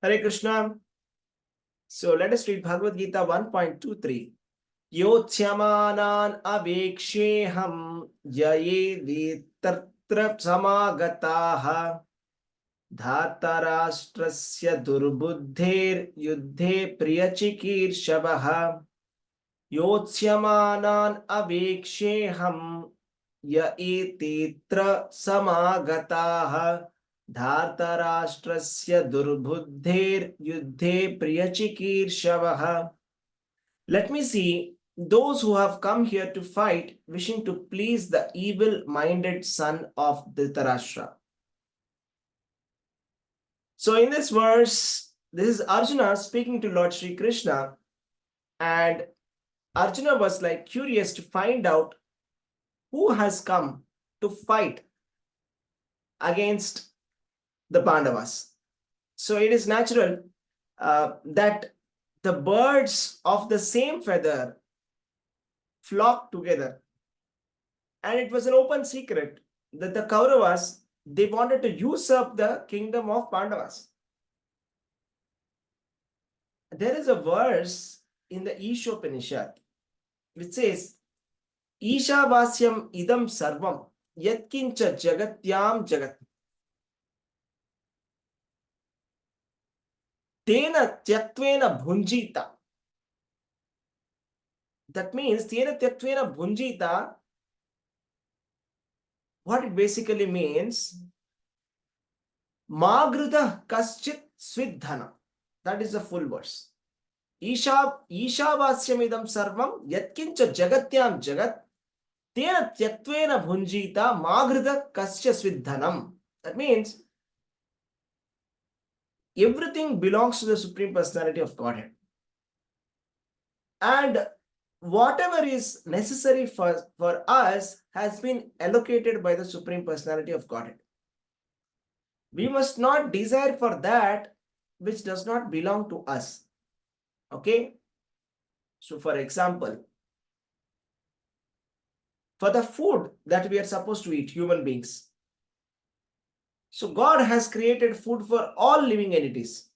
Hare Krishna. So let us read Bhagavad-gītā 1.23. Yotyamanan aveksheham yaye tatra samagataha dhatarashtrasya durbuddher yuddhe priyachikirshavaha Yotyamanan aveksheham yaye tatra samagataha Dhartarashtrasya durbuddher yuddhe priyachikirshavaha. Let me see those who have come here to fight, wishing to please the evil-minded son of Dhritarashtra. So in this verse, this is Arjuna speaking to Lord Sri Krishna, and Arjuna was like curious to find out who has come to fight against the Pandavas. So it is natural that the birds of the same feather flock together. And it was an open secret that the Kauravas, they wanted to usurp the kingdom of Pandavas. There is a verse in the Ishopanishad which says, Ishavasyam idam sarvam yatkincha jagatyam jagat. Tena tyatvena bhunjita. That means tena tyatvena bhunjita. What it basically means, magrudha kaschit svidhana. That is the full verse. Ishavasyamidam sarvam yatkincha jagatyam jagat tena tyatvena bhunjita magrudha kasya svidhanam. That means everything belongs to the Supreme Personality of Godhead. And whatever is necessary for us has been allocated by the Supreme Personality of Godhead. We must not desire for that which does not belong to us. Okay? So for example, for the food that we are supposed to eat, human beings, so God has created food for all living entities.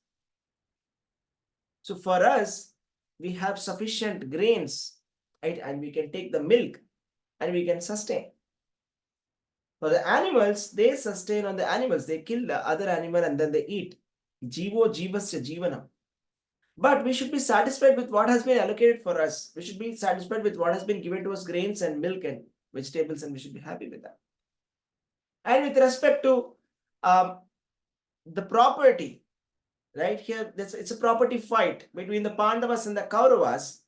So for us, we have sufficient grains, right? And we can take the milk and we can sustain. For the animals, they sustain on the animals. They kill the other animal and then they eat. Jivo jivasya jivanam. But we should be satisfied with what has been allocated for us. We should be satisfied with what has been given to us, grains and milk and vegetables, and we should be happy with that. And with respect to the property, right here, it's a property fight between the Pandavas and the Kauravas.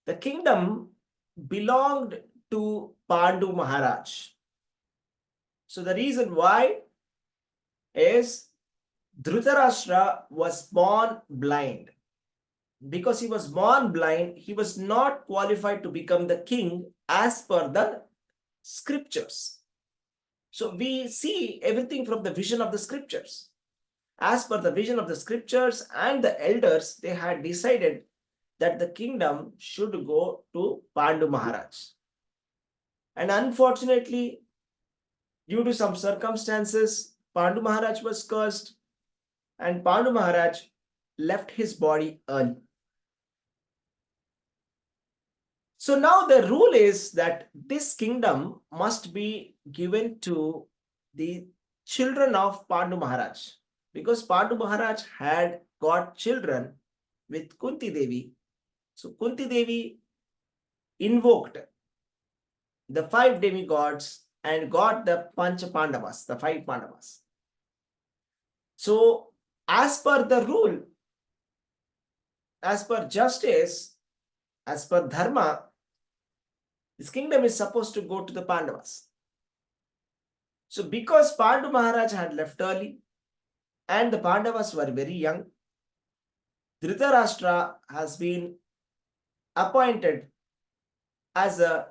The kingdom belonged to Pandu Maharaj. So the reason why is Dhritarashtra was born blind. Because he was born blind, he was not qualified to become the king as per the scriptures. So we see everything from the vision of the scriptures. As per the vision of the scriptures and the elders, they had decided that the kingdom should go to Pandu Maharaj. And unfortunately, due to some circumstances, Pandu Maharaj was cursed and Pandu Maharaj left his body early. So now the rule is that this kingdom must be given to the children of Pandu Maharaj, because Pandu Maharaj had got children with Kunti Devi. So Kunti Devi invoked the 5 demigods and got the Pancha Pandavas, the 5 Pandavas. So as per the rule, as per justice, as per dharma, this kingdom is supposed to go to the Pandavas. So because Pandu Maharaj had left early and the Pandavas were very young, Dhritarashtra has been appointed as a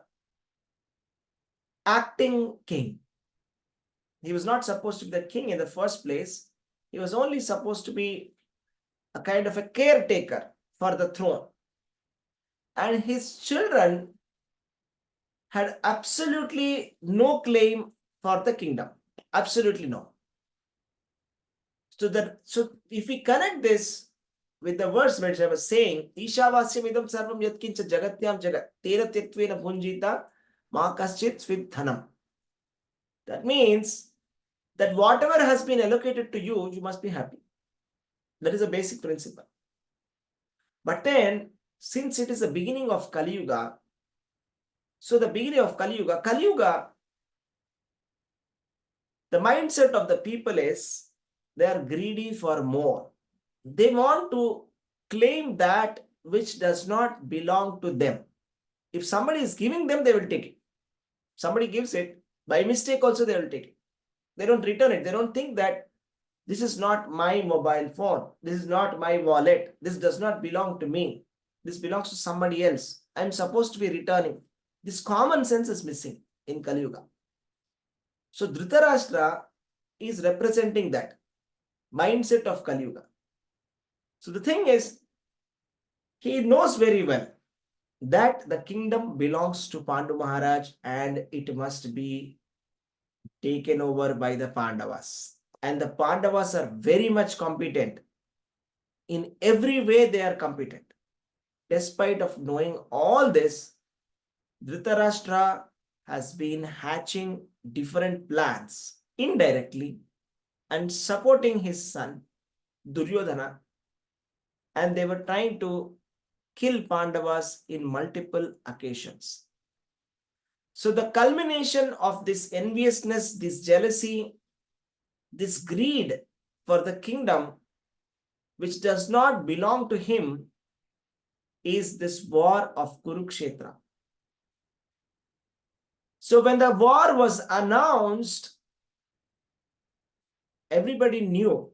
acting king. He was not supposed to be the king in the first place. He was only supposed to be a kind of a caretaker for the throne. And his children had absolutely no claim for the kingdom. Absolutely no. So if we connect this with the verse which I was saying, Ishavasyam idam sarvam yatkincha jagatyam jagat tera tyatvena bhunjita ma kaschit svidhanam. That means that whatever has been allocated to you, you must be happy. That is a basic principle. But then, since it is the beginning of Kali Yuga, so the beginning of Kali Yuga, the mindset of the people is they are greedy for more. They want to claim that which does not belong to them. If somebody is giving them, they will take it. Somebody gives it, by mistake also they will take it. They don't return it. They don't think that this is not my mobile phone. This is not my wallet. This does not belong to me. This belongs to somebody else. I'm supposed to be returning. This common sense is missing in Kali Yuga. So Dhritarashtra is representing that mindset of Kali Yuga. So the thing is, he knows very well that the kingdom belongs to Pandu Maharaj and it must be taken over by the Pandavas. And the Pandavas are very much competent. In every way they are competent. Despite of knowing all this, Dhritarashtra has been hatching different plans indirectly and supporting his son Duryodhana, and they were trying to kill Pandavas in multiple occasions. So the culmination of this enviousness, this jealousy, this greed for the kingdom which does not belong to him is this war of Kuruksetra. So when the war was announced, everybody knew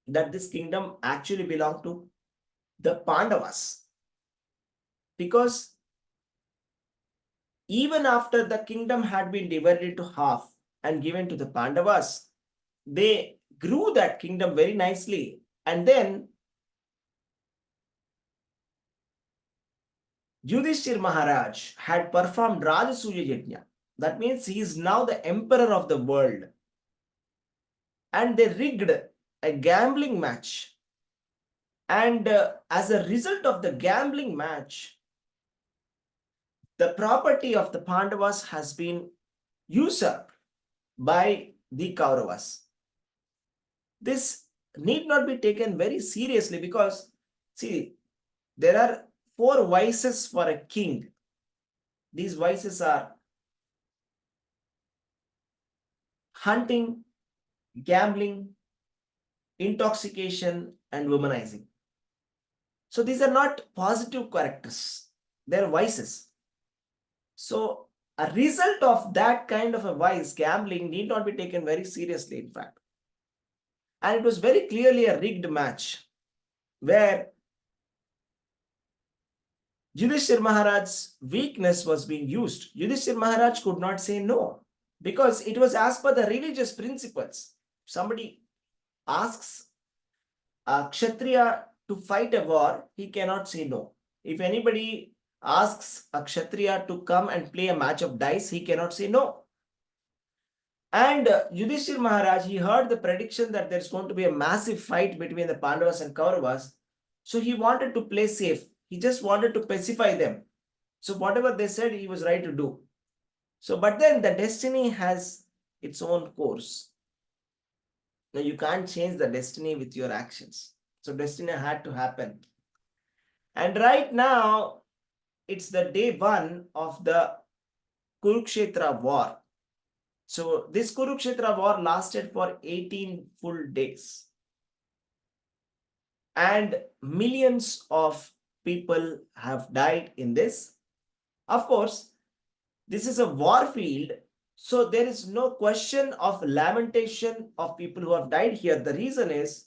that this kingdom actually belonged to the Pandavas. Because even after the kingdom had been divided to half and given to the Pandavas, they grew that kingdom very nicely. And then Yudhishthir Maharaj had performed Rajasuya Yajna. That means he is now the emperor of the world. And they rigged a gambling match. And as a result of the gambling match, the property of the Pandavas has been usurped by the Kauravas. This need not be taken very seriously because, see, there are 4 vices for a king. These vices are hunting, gambling, intoxication, and womanizing. So these are not positive characters. They are vices. So a result of that kind of a vice, gambling, need not be taken very seriously, in fact. And it was very clearly a rigged match where Yudhishthir Maharaj's weakness was being used. Yudhishthir Maharaj could not say no because it was as per the religious principles. Somebody asks a Kshatriya to fight a war, he cannot say no. If anybody asks a Kshatriya to come and play a match of dice, he cannot say no. And Yudhishthir Maharaj, he heard the prediction that there's going to be a massive fight between the Pandavas and Kauravas. So he wanted to play safe. He just wanted to pacify them. So whatever they said, he was right to do. So, but then the destiny has its own course. Now you can't change the destiny with your actions. So destiny had to happen. And right now, it's the day 1 of the Kuruksetra war. So this Kuruksetra war lasted for 18 full days. And millions of people have died in this. Of course, this is a war field, so there is no question of lamentation of people who have died here. The reason is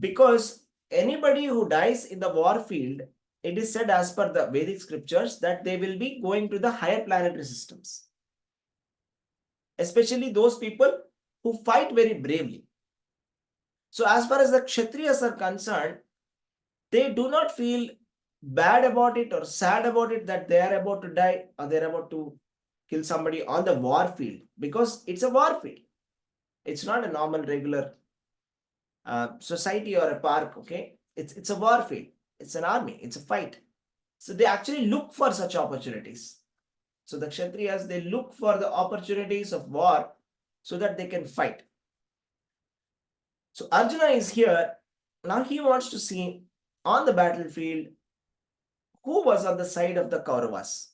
because anybody who dies in the war field, it is said as per the Vedic scriptures that they will be going to the higher planetary systems. Especially those people who fight very bravely. So as far as the Kshatriyas are concerned, they do not feel bad about it or sad about it that they are about to die or they are about to kill somebody on the war field because it's a war field. It's not a normal, regular society or a park, okay? It's a war field. It's an army. It's a fight. So they actually look for such opportunities. So the Kshatriyas, they look for the opportunities of war so that they can fight. So Arjuna is here. Now he wants to see on the battlefield who was on the side of the Kauravas.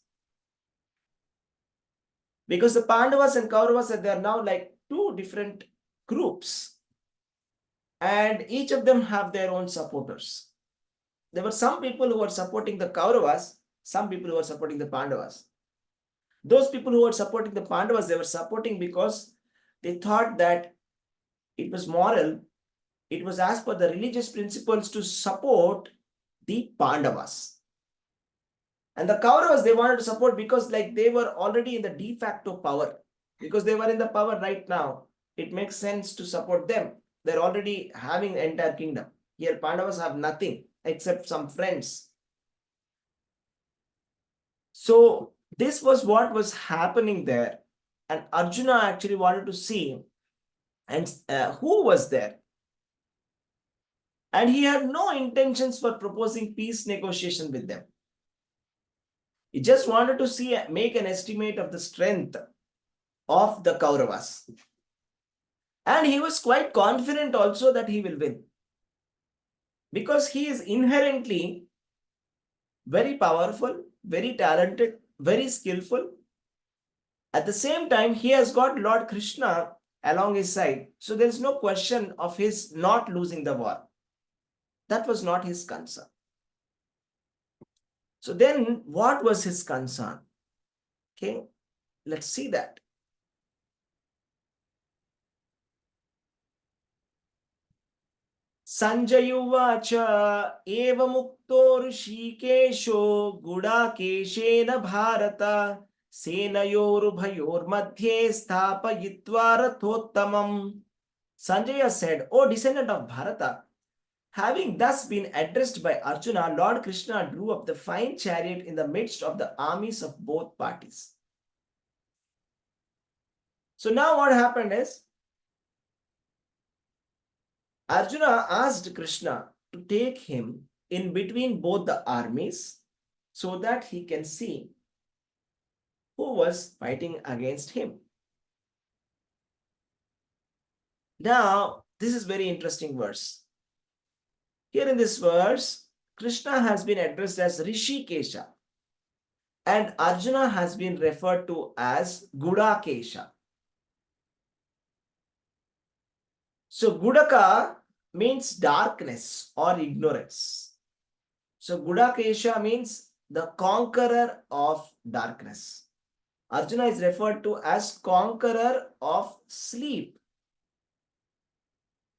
Because the Pandavas and Kauravas, they are now like two different groups. And each of them have their own supporters. There were some people who were supporting the Kauravas, some people who were supporting the Pandavas. Those people who were supporting the Pandavas, they were supporting because they thought that it was moral, it was as per the religious principles to support the Pandavas. And the Kauravas, they wanted to support because like they were already in the de facto power. Because they were in the power right now, it makes sense to support them. They're already having the entire kingdom. Here, Pandavas have nothing except some friends. So this was what was happening there. And Arjuna actually wanted to see and who was there. And he had no intentions for proposing peace negotiation with them. He just wanted to see, make an estimate of the strength of the Kauravas. And he was quite confident also that he will win. Because he is inherently very powerful, very talented, very skillful. At the same time, he has got Lord Krishna along his side. So there is no question of his not losing the war. That was not his concern. So then what was his concern? Okay, let's see that. Sanjayuvacha eva mukto rishikesho gudakeshena bharata senayorubhayor madhye sthapayitva rathottamam. Sanjaya said, O descendant of Bharata, having thus been addressed by Arjuna, Lord Krishna drew up the fine chariot in the midst of the armies of both parties. So now what happened is, Arjuna asked Krishna to take him in between both the armies so that he can see who was fighting against him. Now, this is very interesting verse. Here in this verse, Krishna has been addressed as Rishikesha and Arjuna has been referred to as Gudakesha. So Gudaka means darkness or ignorance. So Gudakesha means the conqueror of darkness. Arjuna is referred to as conqueror of sleep.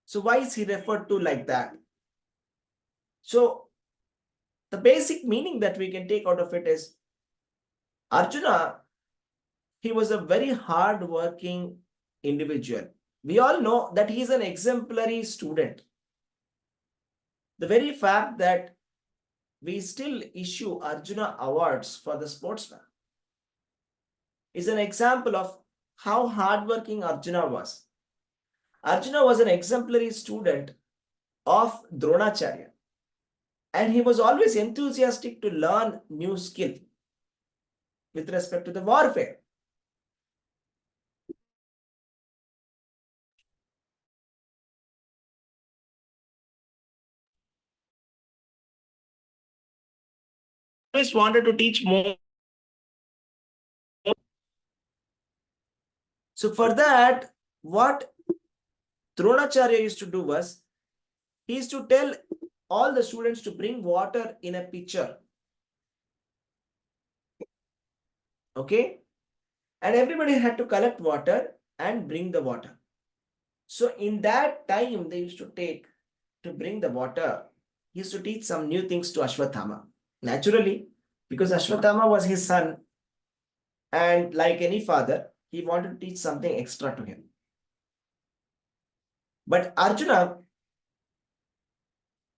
So why is he referred to like that? So the basic meaning that we can take out of it is Arjuna, he was a very hard-working individual. We all know that he is an exemplary student. The very fact that we still issue Arjuna awards for the sportsman is an example of how hardworking Arjuna was. Arjuna was an exemplary student of Dronacharya, and he was always enthusiastic to learn new skill with respect to the warfare. Always wanted to teach more. So for that, what Dronacharya used to do was, he used to tell all the students to bring water in a pitcher. Okay? And everybody had to collect water and bring the water. So in that time they used to take to bring the water, he used to teach some new things to Ashwathama. Naturally, because Ashwathama was his son, and like any father, he wanted to teach something extra to him. But Arjuna,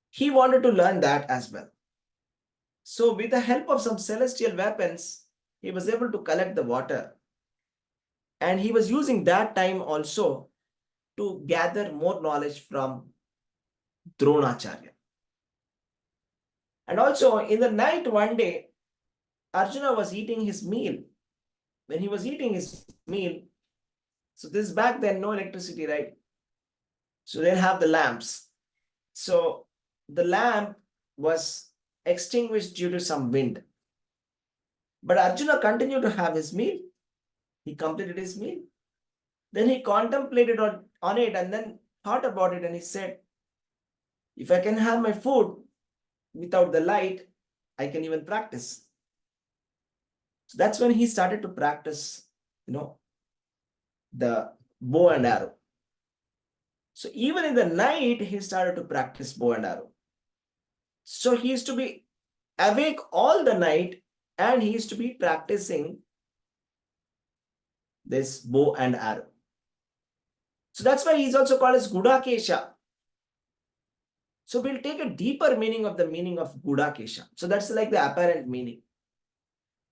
he wanted to learn that as well. So with the help of some celestial weapons, he was able to collect the water. And he was using that time also to gather more knowledge from Dronacharya. And also in the night one day, Arjuna was eating his meal. When he was eating his meal, so this back then, no electricity, right? So they'll have the lamps. So the lamp was extinguished due to some wind. But Arjuna continued to have his meal. He completed his meal. Then he contemplated on it and then thought about it, and he said, if I can have my food without the light, I can even practice. So that's when he started to practice, the bow and arrow. So even in the night, he started to practice bow and arrow. So he used to be awake all the night, and he used to be practicing this bow and arrow. So that's why he's also called as Gudakesha. So we'll take a deeper meaning of the meaning of Gudakesha. So that's like the apparent meaning.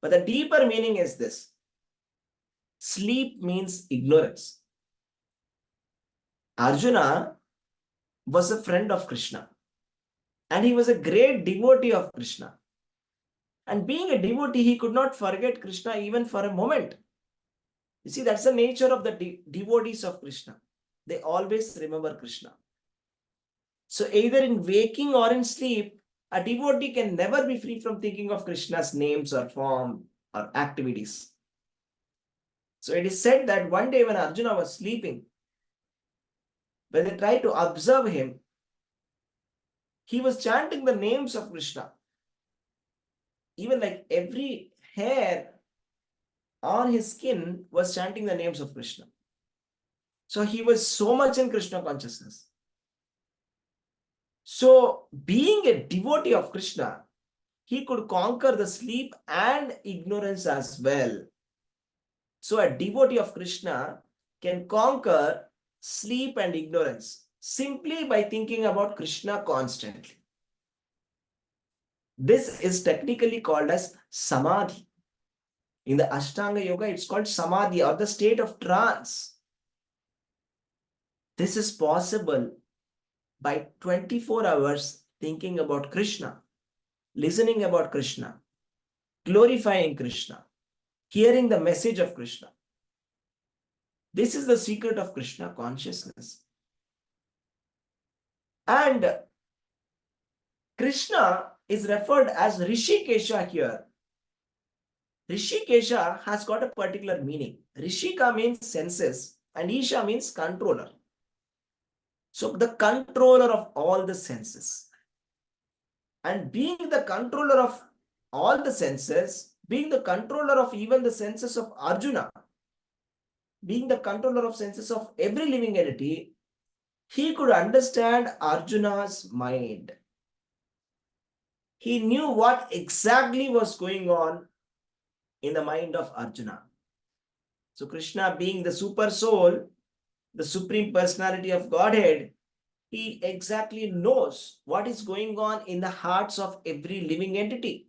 But the deeper meaning is this. Sleep means ignorance. Arjuna was a friend of Krishna, and he was a great devotee of Krishna. And being a devotee, he could not forget Krishna even for a moment. You see, that's the nature of the devotees of Krishna. They always remember Krishna. So either in waking or in sleep, a devotee can never be free from thinking of Krishna's names or form or activities. So it is said that one day when Arjuna was sleeping, when they tried to observe him, he was chanting the names of Krishna. Even like every hair on his skin was chanting the names of Krishna. So he was so much in Krishna consciousness. So being a devotee of Krishna, he could conquer the sleep and ignorance as well. So a devotee of Krishna can conquer sleep and ignorance simply by thinking about Krishna constantly. This is technically called as Samadhi. In the Ashtanga Yoga, it's called Samadhi, or the state of trance. This is possible by 24 hours thinking about Krishna, listening about Krishna, glorifying Krishna, hearing the message of Krishna. This is the secret of Krishna consciousness. And Krishna is referred as Rishikesha here. Rishikesha has got a particular meaning. Rishika means senses and Isha means controller. So the controller of all the senses. And being the controller of all the senses, being the controller of even the senses of Arjuna, being the controller of senses of every living entity, he could understand Arjuna's mind. He knew what exactly was going on in the mind of Arjuna. So Krishna, being the super soul, the supreme personality of Godhead, he exactly knows what is going on in the hearts of every living entity.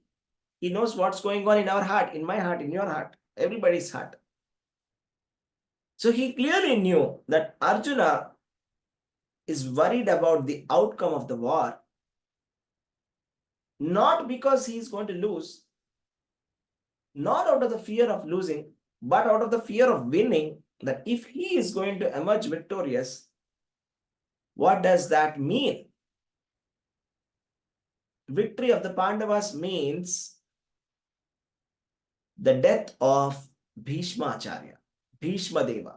He knows what's going on in our heart, in my heart, in your heart, everybody's heart. So he clearly knew that Arjuna is worried about the outcome of the war, not because he is going to lose, not out of the fear of losing, but out of the fear of winning, that if he is going to emerge victorious, what does that mean? Victory of the Pandavas means the death of Bhishma Acharya, Bhishma Deva,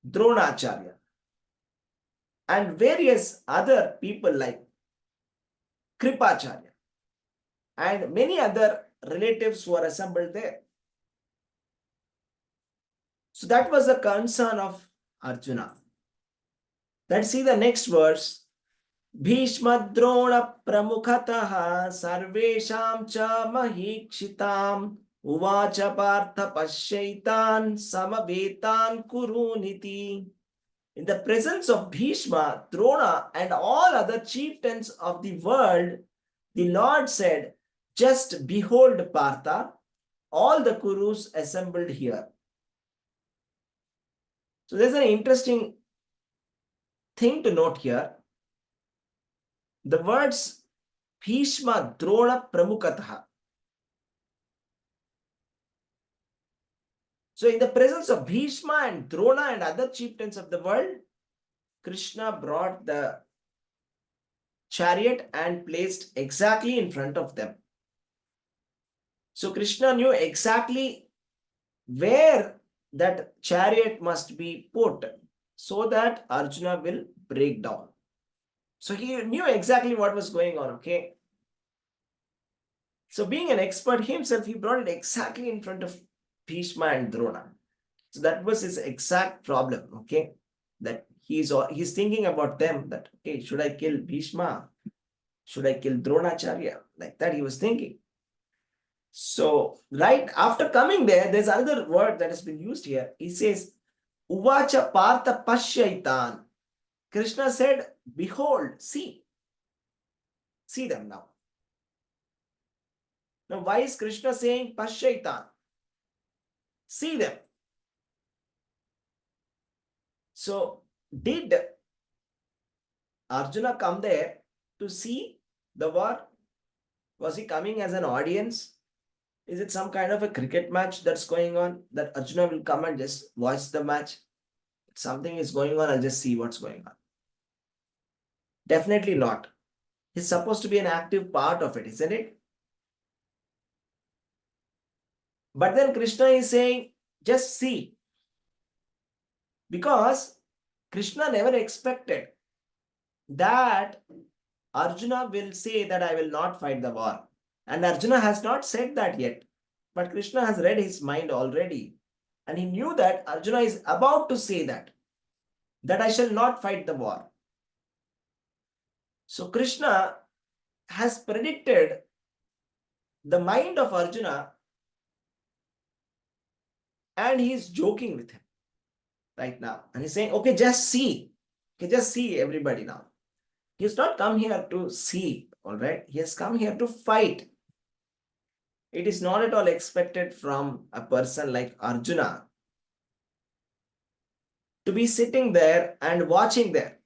Dronacharya, and various other people like Kripacharya and many other relatives who are assembled there. So that was the concern of Arjuna. Let's see the next verse. Bhishma Drona Pramukhatah Sarvesham cha Mahikshitam Uvacha Partha Pashyaitan Samavetan Kuruniti. In the presence of Bhishma, Drona, and all other chieftains of the world, the Lord said, just behold, Partha, all the Kurus assembled here. So there's an interesting thing to note here, the words Bhishma, Drona, Pramukataha. So in the presence of Bhishma and Drona and other chieftains of the world, Krishna brought the chariot and placed exactly in front of them. So Krishna knew exactly where that chariot must be put so that Arjuna will break down. So he knew exactly what was going on, okay? So being an expert himself, he brought it exactly in front of Bhishma and Drona. So that was his exact problem, okay? That he's thinking about them, that, okay, should I kill Bhishma? Should I kill Dronacharya? Like that he was thinking. So right after coming there, there's another word that has been used here. He says, Uvacha Partha Pashyaitan. Krishna said, behold, see them now. Now, why is Krishna saying Pashyaitan? See them. So, did Arjuna come there to see the war? Was he coming as an audience? Is it some kind of a cricket match that's going on that Arjuna will come and just watch the match? If something is going on, I'll just see what's going on. Definitely not. He's supposed to be an active part of it, isn't it? But then Krishna is saying, just see. Because Krishna never expected that Arjuna will say that I will not fight the war. And Arjuna has not said that yet. But Krishna has read his mind already. And he knew that Arjuna is about to say that I shall not fight the war. So Krishna has predicted the mind of Arjuna and he is joking with him right now. And he's saying, okay, just see. Okay, just see everybody now. He's not come here to see, all right? He has come here to fight. It is not at all expected from a person like Arjuna to be sitting there and watching there.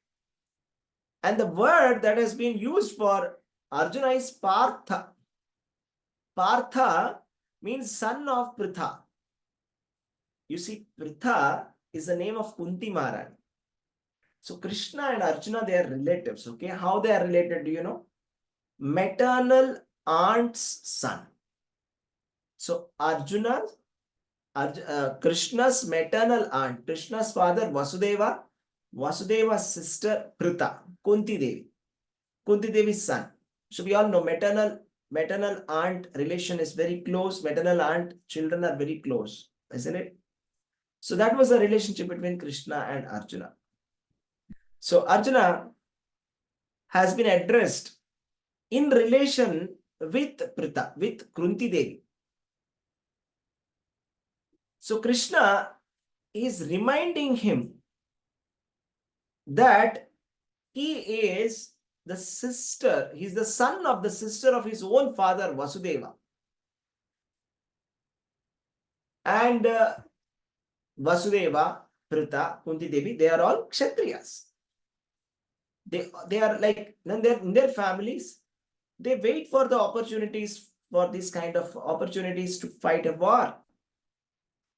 And the word that has been used for Arjuna is Partha. Partha means son of Pritha. You see, Pritha is the name of Kunti Maharani. So Krishna and Arjuna, they are relatives, okay? How they are related, do you know? Maternal aunt's son. So Krishna's maternal aunt, Krishna's father Vasudeva, Vasudeva's sister Pritha, Kunti Devi, Kunti Devi's son. So we all know maternal aunt relation is very close. Maternal aunt children are very close, isn't it? So that was the relationship between Krishna and Arjuna. So Arjuna has been addressed in relation with Pritha, with Kunti Devi. So Krishna is reminding him that he is the sister, he's the son of the sister of his own father Vasudeva. And Vasudeva, Pritha, Kunti Devi, they are all Kshatriyas. They are like, in their families, they wait for the opportunities, for this kind of opportunities to fight a war,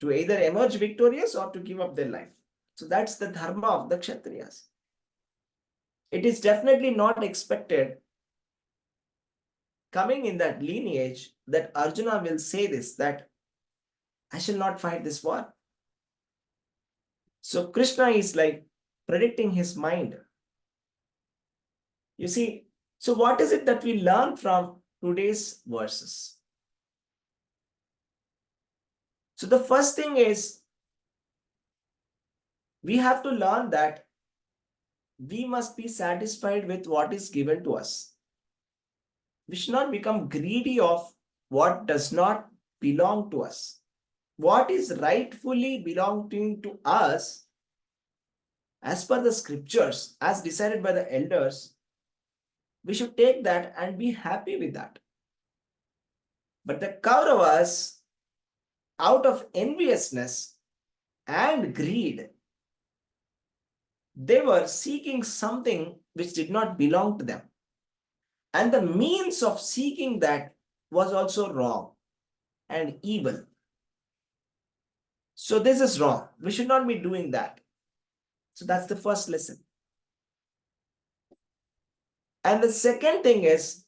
to either emerge victorious or to give up their life. So that's the dharma of the Kshatriyas. It is definitely not expected, coming in that lineage, that Arjuna will say this, that I shall not fight this war. So Krishna is like predicting his mind. You see, so what is it that we learn from today's verses? So the first thing is, we have to learn that we must be satisfied with what is given to us. We should not become greedy of what does not belong to us. What is rightfully belonging to us, as per the scriptures, as decided by the elders, we should take that and be happy with that. But the Kauravas, out of enviousness and greed, they were seeking something which did not belong to them. And the means of seeking that was also wrong and evil. So this is wrong. We should not be doing that. So that's the first lesson. And the second thing is,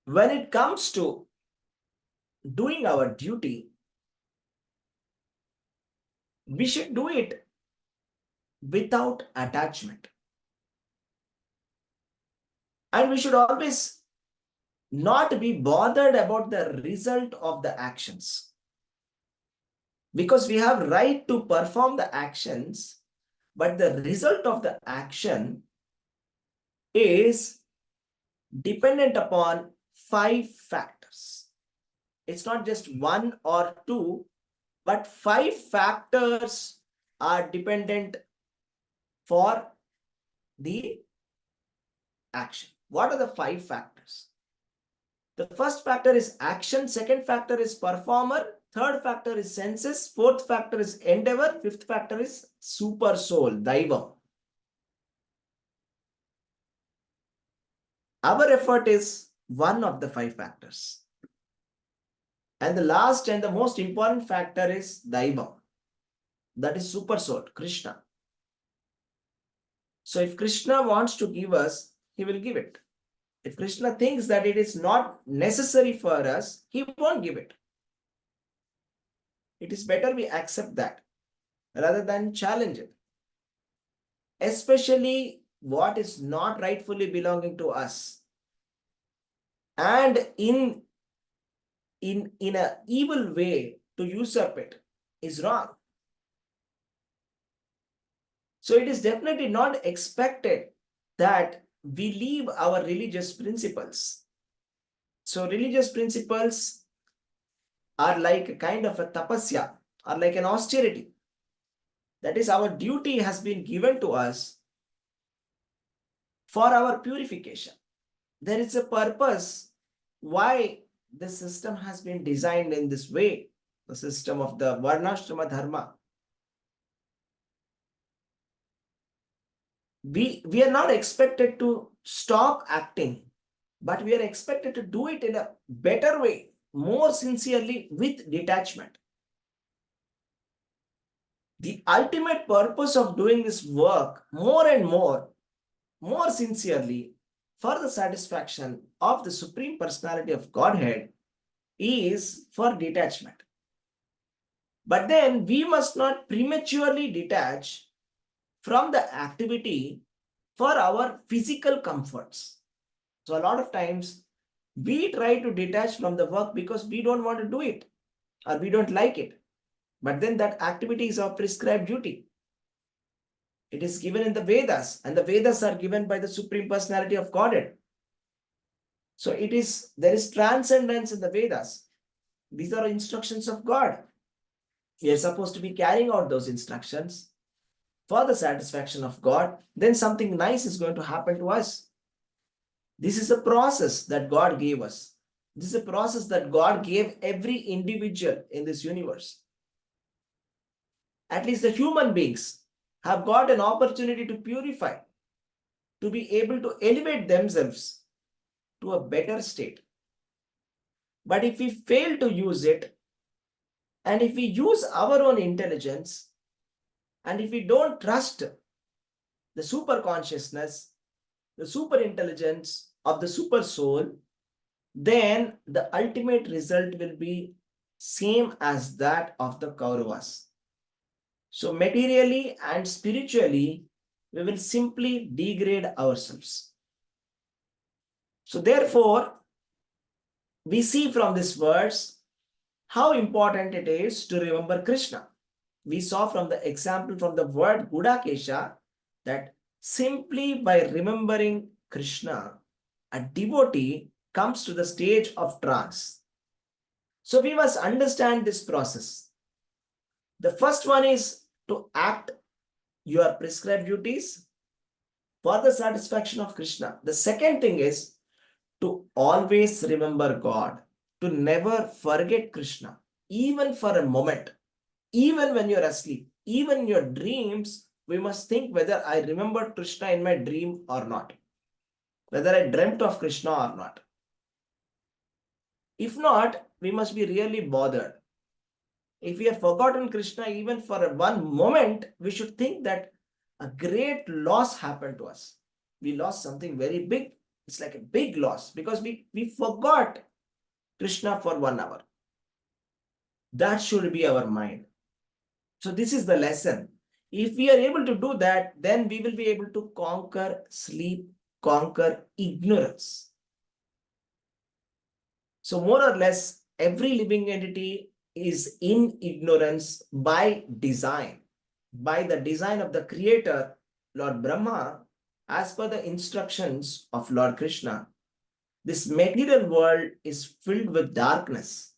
when it comes to doing our duty, we should do it without attachment. And we should always not be bothered about the result of the actions. Because we have right to perform the actions, but the result of the action is dependent upon 5 factors. It's not just 1 or 2, but 5 factors are dependent for the action. What are the 5 factors? The first factor is action, second factor is performer, third factor is senses, fourth factor is endeavor, fifth factor is super soul, Daivam. Our effort is one of the 5 factors. And the last and the most important factor is Daivam. That is super soul, Krishna. So if Krishna wants to give us, he will give it. If Krishna thinks that it is not necessary for us, he won't give it. It is better we accept that rather than challenge it. Especially what is not rightfully belonging to us. And in an evil way to usurp it is wrong. So it is definitely not expected that we leave our religious principles. So religious principles are like a kind of a tapasya, or like an austerity. That is, our duty has been given to us for our purification. There is a purpose why the system has been designed in this way, the system of the Varnashrama Dharma. We are not expected to stop acting, but we are expected to do it in a better way, more sincerely, with detachment. The ultimate purpose of doing this work more and more sincerely for the satisfaction of the Supreme Personality of Godhead is for detachment. But then we must not prematurely detach from the activity for our physical comforts. So a lot of times we try to detach from the work because we don't want to do it or we don't like it. But then that activity is our prescribed duty. It is given in the Vedas, and the Vedas are given by the Supreme Personality of Godhead. So there is transcendence in the Vedas. These are instructions of God. We are supposed to be carrying out those instructions for the satisfaction of God. Then something nice is going to happen to us. This is a process that God gave us. This is a process that God gave every individual in this universe. At least the human beings have got an opportunity to purify, to be able to elevate themselves to a better state. But if we fail to use it, and if we use our own intelligence, and if we don't trust the super consciousness, the super intelligence of the super soul, then the ultimate result will be same as that of the Kauravas. So materially and spiritually, we will simply degrade ourselves. So therefore, we see from this verse how important it is to remember Krishna. We saw from the example from the word Gudakesha that simply by remembering Krishna, a devotee comes to the stage of trance. So we must understand this process. The first one is to act your prescribed duties for the satisfaction of Krishna. The second thing is to always remember God, to never forget Krishna, even for a moment, even when you're asleep, even in your dreams, we must think whether I remembered Krishna in my dream or not, whether I dreamt of Krishna or not. If not, we must be really bothered. If we have forgotten Krishna even for one moment, we should think that a great loss happened to us. We lost something very big. It's like a big loss because we forgot Krishna for 1 hour. That should be our mind. So this is the lesson. If we are able to do that, then we will be able to conquer sleep, conquer ignorance. So more or less, every living entity is in ignorance by design, by the design of the creator, Lord Brahma, as per the instructions of Lord Krishna. This material world is filled with darkness.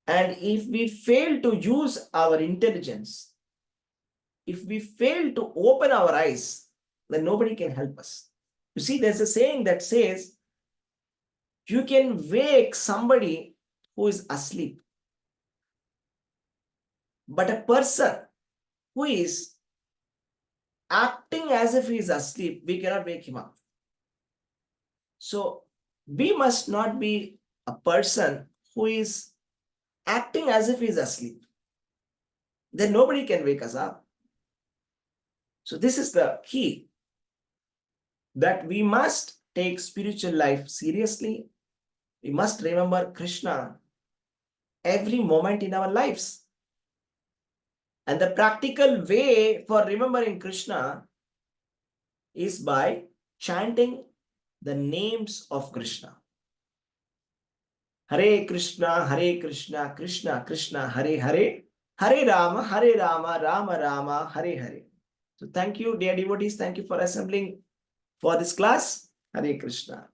And if we fail to use our intelligence, if we fail to open our eyes, then nobody can help us. You see, there's a saying that says, you can wake somebody who is asleep. But a person who is acting as if he is asleep, we cannot wake him up. So we must not be a person who is acting as if he is asleep. Then nobody can wake us up. So this is the key, that we must take spiritual life seriously. We must remember Krishna every moment in our lives. And the practical way for remembering Krishna is by chanting the names of Krishna. Hare Krishna, Krishna Krishna, Hare Hare, Hare Rama, Rama Rama, Hare Hare. So thank you, dear devotees. Thank you for assembling for this class. Hare Krishna.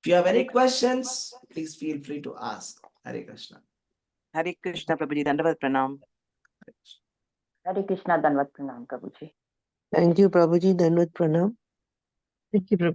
If you have any questions, please feel free to ask. Hare Krishna. Hare Krishna, Prabhuji. Dandavat Pranam. Hare Krishna, Dandavat Pranam, Prabhuji. Thank you, Prabhuji. Dandavat Pranam. Thank you, Prabhuji.